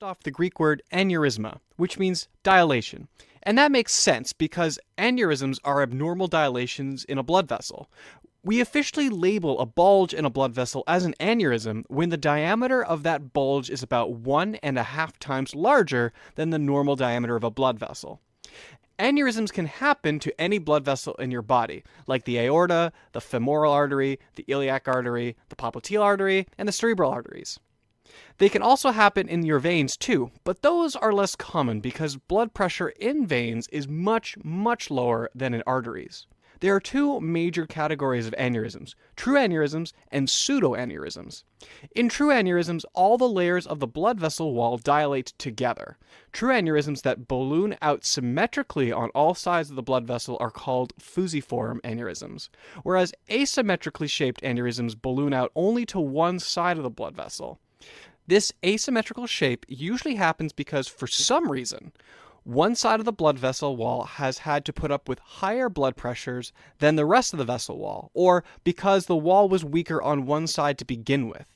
off the Greek word aneurysma, which means dilation. And that makes sense because aneurysms are abnormal dilations in a blood vessel. We officially label a bulge in a blood vessel as an aneurysm when the diameter of that bulge is about 1.5 times larger than the normal diameter of a blood vessel. Aneurysms can happen to any blood vessel in your body, like the aorta, the femoral artery, the iliac artery, the popliteal artery, and the cerebral arteries. They can also happen in your veins too, but those are less common because blood pressure in veins is much, much lower than in arteries. There are two major categories of aneurysms, true aneurysms and pseudoaneurysms. In true aneurysms, all the layers of the blood vessel wall dilate together. True aneurysms that balloon out symmetrically on all sides of the blood vessel are called fusiform aneurysms, whereas asymmetrically shaped aneurysms balloon out only to one side of the blood vessel. This asymmetrical shape usually happens because, for some reason, one side of the blood vessel wall has had to put up with higher blood pressures than the rest of the vessel wall, or because the wall was weaker on one side to begin with.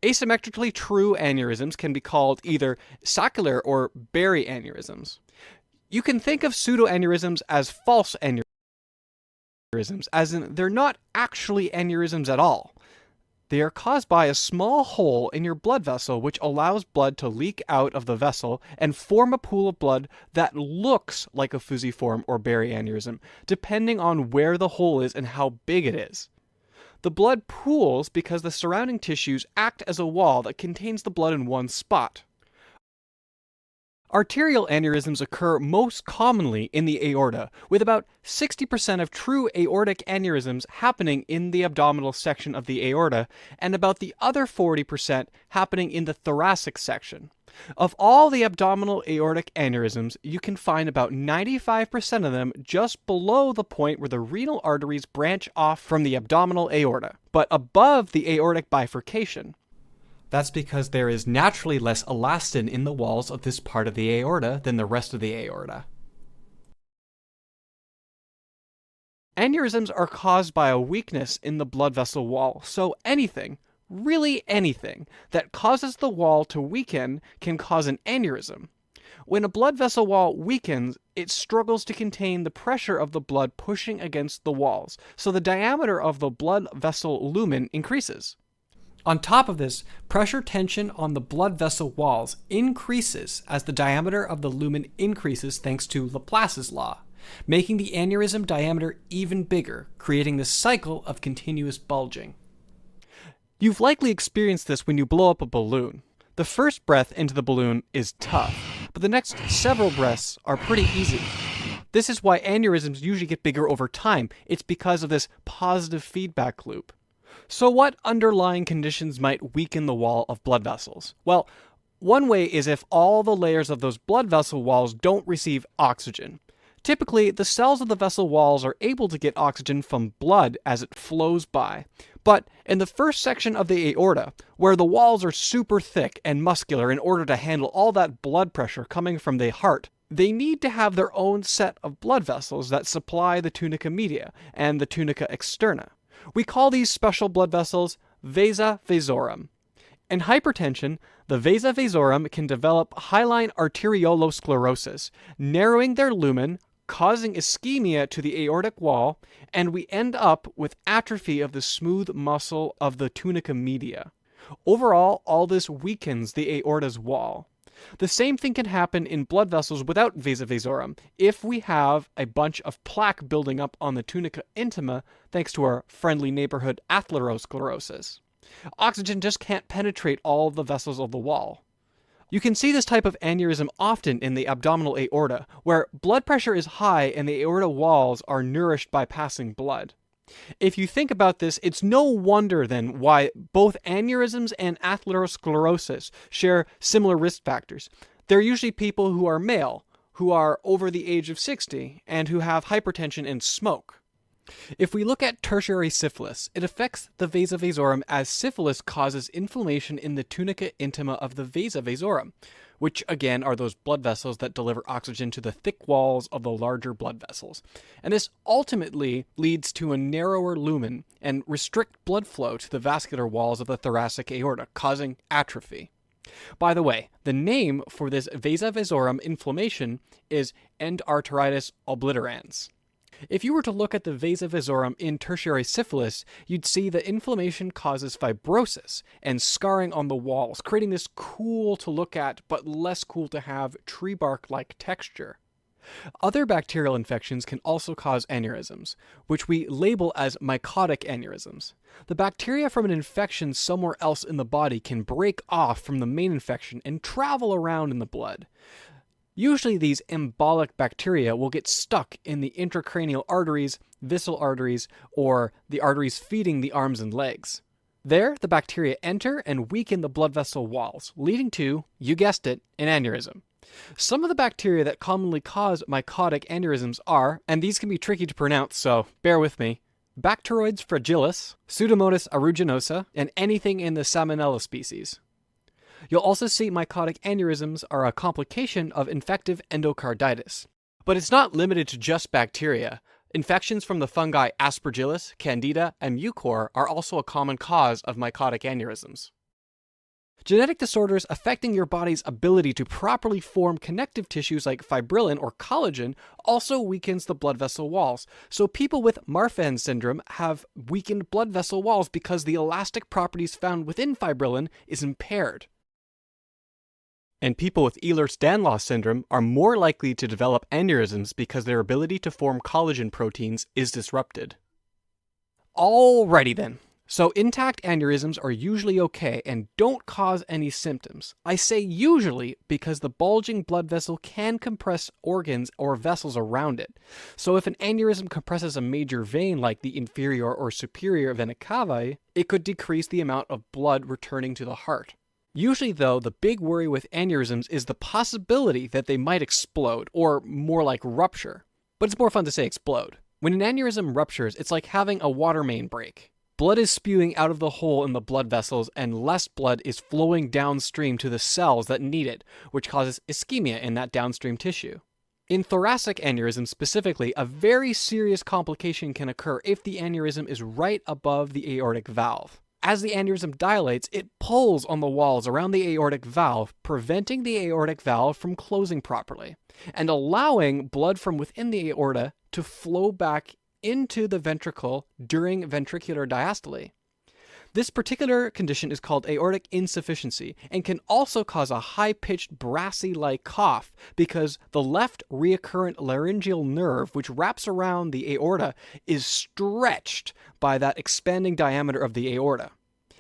Asymmetrically true aneurysms can be called either saccular or berry aneurysms. You can think of pseudoaneurysms as false aneurysms, as in they're not actually aneurysms at all. They are caused by a small hole in your blood vessel which allows blood to leak out of the vessel and form a pool of blood that looks like a fusiform or berry aneurysm, depending on where the hole is and how big it is. The blood pools because the surrounding tissues act as a wall that contains the blood in one spot. Arterial aneurysms occur most commonly in the aorta, with about 60% of true aortic aneurysms happening in the abdominal section of the aorta, and about the other 40% happening in the thoracic section. Of all the abdominal aortic aneurysms, you can find about 95% of them just below the point where the renal arteries branch off from the abdominal aorta, but above the aortic bifurcation. That's because there is naturally less elastin in the walls of this part of the aorta than the rest of the aorta. Aneurysms are caused by a weakness in the blood vessel wall, so anything, really anything, that causes the wall to weaken can cause an aneurysm. When a blood vessel wall weakens, it struggles to contain the pressure of the blood pushing against the walls, so the diameter of the blood vessel lumen increases. On top of this, pressure tension on the blood vessel walls increases as the diameter of the lumen increases thanks to Laplace's law, making the aneurysm diameter even bigger, creating this cycle of continuous bulging. You've likely experienced this when you blow up a balloon. The first breath into the balloon is tough, but the next several breaths are pretty easy. This is why aneurysms usually get bigger over time. It's because of this positive feedback loop. So what underlying conditions might weaken the wall of blood vessels? Well, one way is if all the layers of those blood vessel walls don't receive oxygen. Typically, the cells of the vessel walls are able to get oxygen from blood as it flows by. But in the first section of the aorta, where the walls are super thick and muscular in order to handle all that blood pressure coming from the heart, they need to have their own set of blood vessels that supply the tunica media and the tunica externa. We call these special blood vessels vasa vasorum. In hypertension, the vasa vasorum can develop hyaline arteriolosclerosis, narrowing their lumen, causing ischemia to the aortic wall, and we end up with atrophy of the smooth muscle of the tunica media. Overall, all this weakens the aorta's wall. The same thing can happen in blood vessels without vasa vasorum if we have a bunch of plaque building up on the tunica intima thanks to our friendly neighborhood atherosclerosis. Oxygen just can't penetrate all the vessels of the wall. You can see this type of aneurysm often in the abdominal aorta, where blood pressure is high and the aorta walls are nourished by passing blood. If you think about this, it's no wonder then why both aneurysms and atherosclerosis share similar risk factors. They're usually people who are male, who are over the age of 60, and who have hypertension and smoke. If we look at tertiary syphilis, it affects the vasa vasorum as syphilis causes inflammation in the tunica intima of the vasa vasorum, which again are those blood vessels that deliver oxygen to the thick walls of the larger blood vessels. And this ultimately leads to a narrower lumen and restrict blood flow to the vascular walls of the thoracic aorta, causing atrophy. By the way, the name for this vasa vasorum inflammation is endarteritis obliterans. If you were to look at the vasa vasorum in tertiary syphilis, you'd see that inflammation causes fibrosis and scarring on the walls, creating this cool to look at but less cool to have tree bark-like texture. Other bacterial infections can also cause aneurysms, which we label as mycotic aneurysms. The bacteria from an infection somewhere else in the body can break off from the main infection and travel around in the blood. Usually these embolic bacteria will get stuck in the intracranial arteries, visceral arteries, or the arteries feeding the arms and legs. There, the bacteria enter and weaken the blood vessel walls, leading to, you guessed it, an aneurysm. Some of the bacteria that commonly cause mycotic aneurysms are, and these can be tricky to pronounce, so bear with me, Bacteroides fragilis, Pseudomonas aeruginosa, and anything in the Salmonella species. You'll also see mycotic aneurysms are a complication of infective endocarditis. But it's not limited to just bacteria. Infections from the fungi Aspergillus, Candida, and Mucor are also a common cause of mycotic aneurysms. Genetic disorders affecting your body's ability to properly form connective tissues like fibrillin or collagen also weakens the blood vessel walls. So people with Marfan syndrome have weakened blood vessel walls because the elastic properties found within fibrillin is impaired. And people with Ehlers-Danlos syndrome are more likely to develop aneurysms because their ability to form collagen proteins is disrupted. Alrighty then. So intact aneurysms are usually okay and don't cause any symptoms. I say usually because the bulging blood vessel can compress organs or vessels around it. So if an aneurysm compresses a major vein like the inferior or superior vena cava, it could decrease the amount of blood returning to the heart. Usually though, the big worry with aneurysms is the possibility that they might explode, or more like rupture. But it's more fun to say explode. When an aneurysm ruptures, it's like having a water main break. Blood is spewing out of the hole in the blood vessels and less blood is flowing downstream to the cells that need it, which causes ischemia in that downstream tissue. In thoracic aneurysms specifically, a very serious complication can occur if the aneurysm is right above the aortic valve. As the aneurysm dilates, it pulls on the walls around the aortic valve, preventing the aortic valve from closing properly, and allowing blood from within the aorta to flow back into the ventricle during ventricular diastole. This particular condition is called aortic insufficiency and can also cause a high-pitched brassy-like cough because the left recurrent laryngeal nerve, which wraps around the aorta, is stretched by that expanding diameter of the aorta.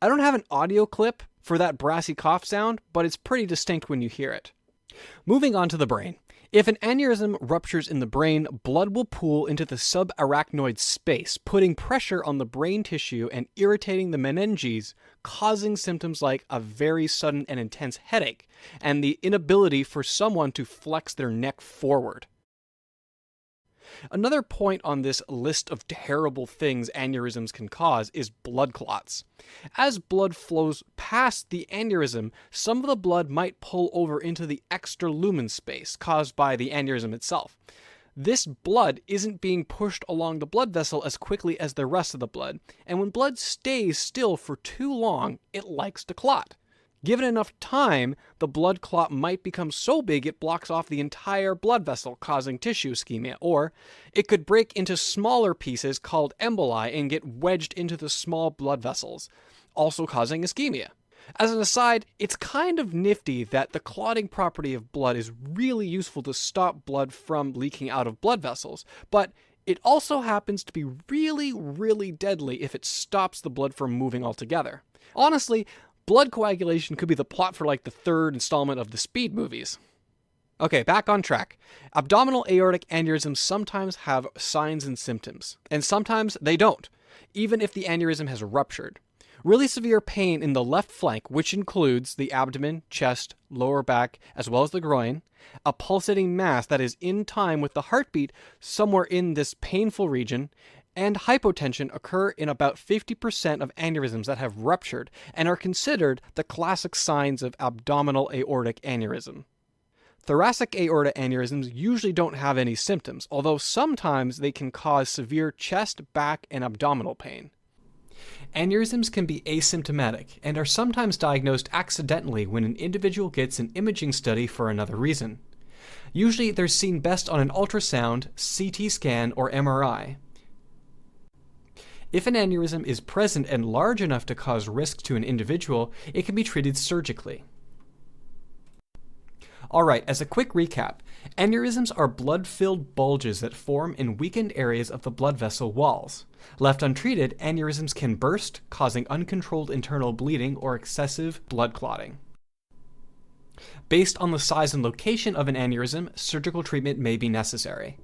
I don't have an audio clip for that brassy cough sound, but it's pretty distinct when you hear it. Moving on to the brain. If an aneurysm ruptures in the brain, blood will pool into the subarachnoid space, putting pressure on the brain tissue and irritating the meninges, causing symptoms like a very sudden and intense headache, and the inability for someone to flex their neck forward. Another point on this list of terrible things aneurysms can cause is blood clots. As blood flows past the aneurysm, some of the blood might pull over into the extralumen space caused by the aneurysm itself. This blood isn't being pushed along the blood vessel as quickly as the rest of the blood, and when blood stays still for too long, it likes to clot. Given enough time, the blood clot might become so big it blocks off the entire blood vessel, causing tissue ischemia, or it could break into smaller pieces called emboli and get wedged into the small blood vessels, also causing ischemia. As an aside, it's kind of nifty that the clotting property of blood is really useful to stop blood from leaking out of blood vessels, but it also happens to be really, really deadly if it stops the blood from moving altogether. Honestly, blood coagulation could be the plot for like the third installment of the Speed movies. Okay, back on track. Abdominal aortic aneurysms sometimes have signs and symptoms, and sometimes they don't, even if the aneurysm has ruptured. Really severe pain in the left flank, which includes the abdomen, chest, lower back, as well as the groin, a pulsating mass that is in time with the heartbeat somewhere in this painful region, and hypotension occur in about 50% of aneurysms that have ruptured and are considered the classic signs of abdominal aortic aneurysm. Thoracic aorta aneurysms usually don't have any symptoms, although sometimes they can cause severe chest, back, and abdominal pain. Aneurysms can be asymptomatic and are sometimes diagnosed accidentally when an individual gets an imaging study for another reason. Usually they're seen best on an ultrasound, CT scan, or MRI. If an aneurysm is present and large enough to cause risk to an individual, it can be treated surgically. Alright, as a quick recap, aneurysms are blood-filled bulges that form in weakened areas of the blood vessel walls. Left untreated, aneurysms can burst, causing uncontrolled internal bleeding or excessive blood clotting. Based on the size and location of an aneurysm, surgical treatment may be necessary.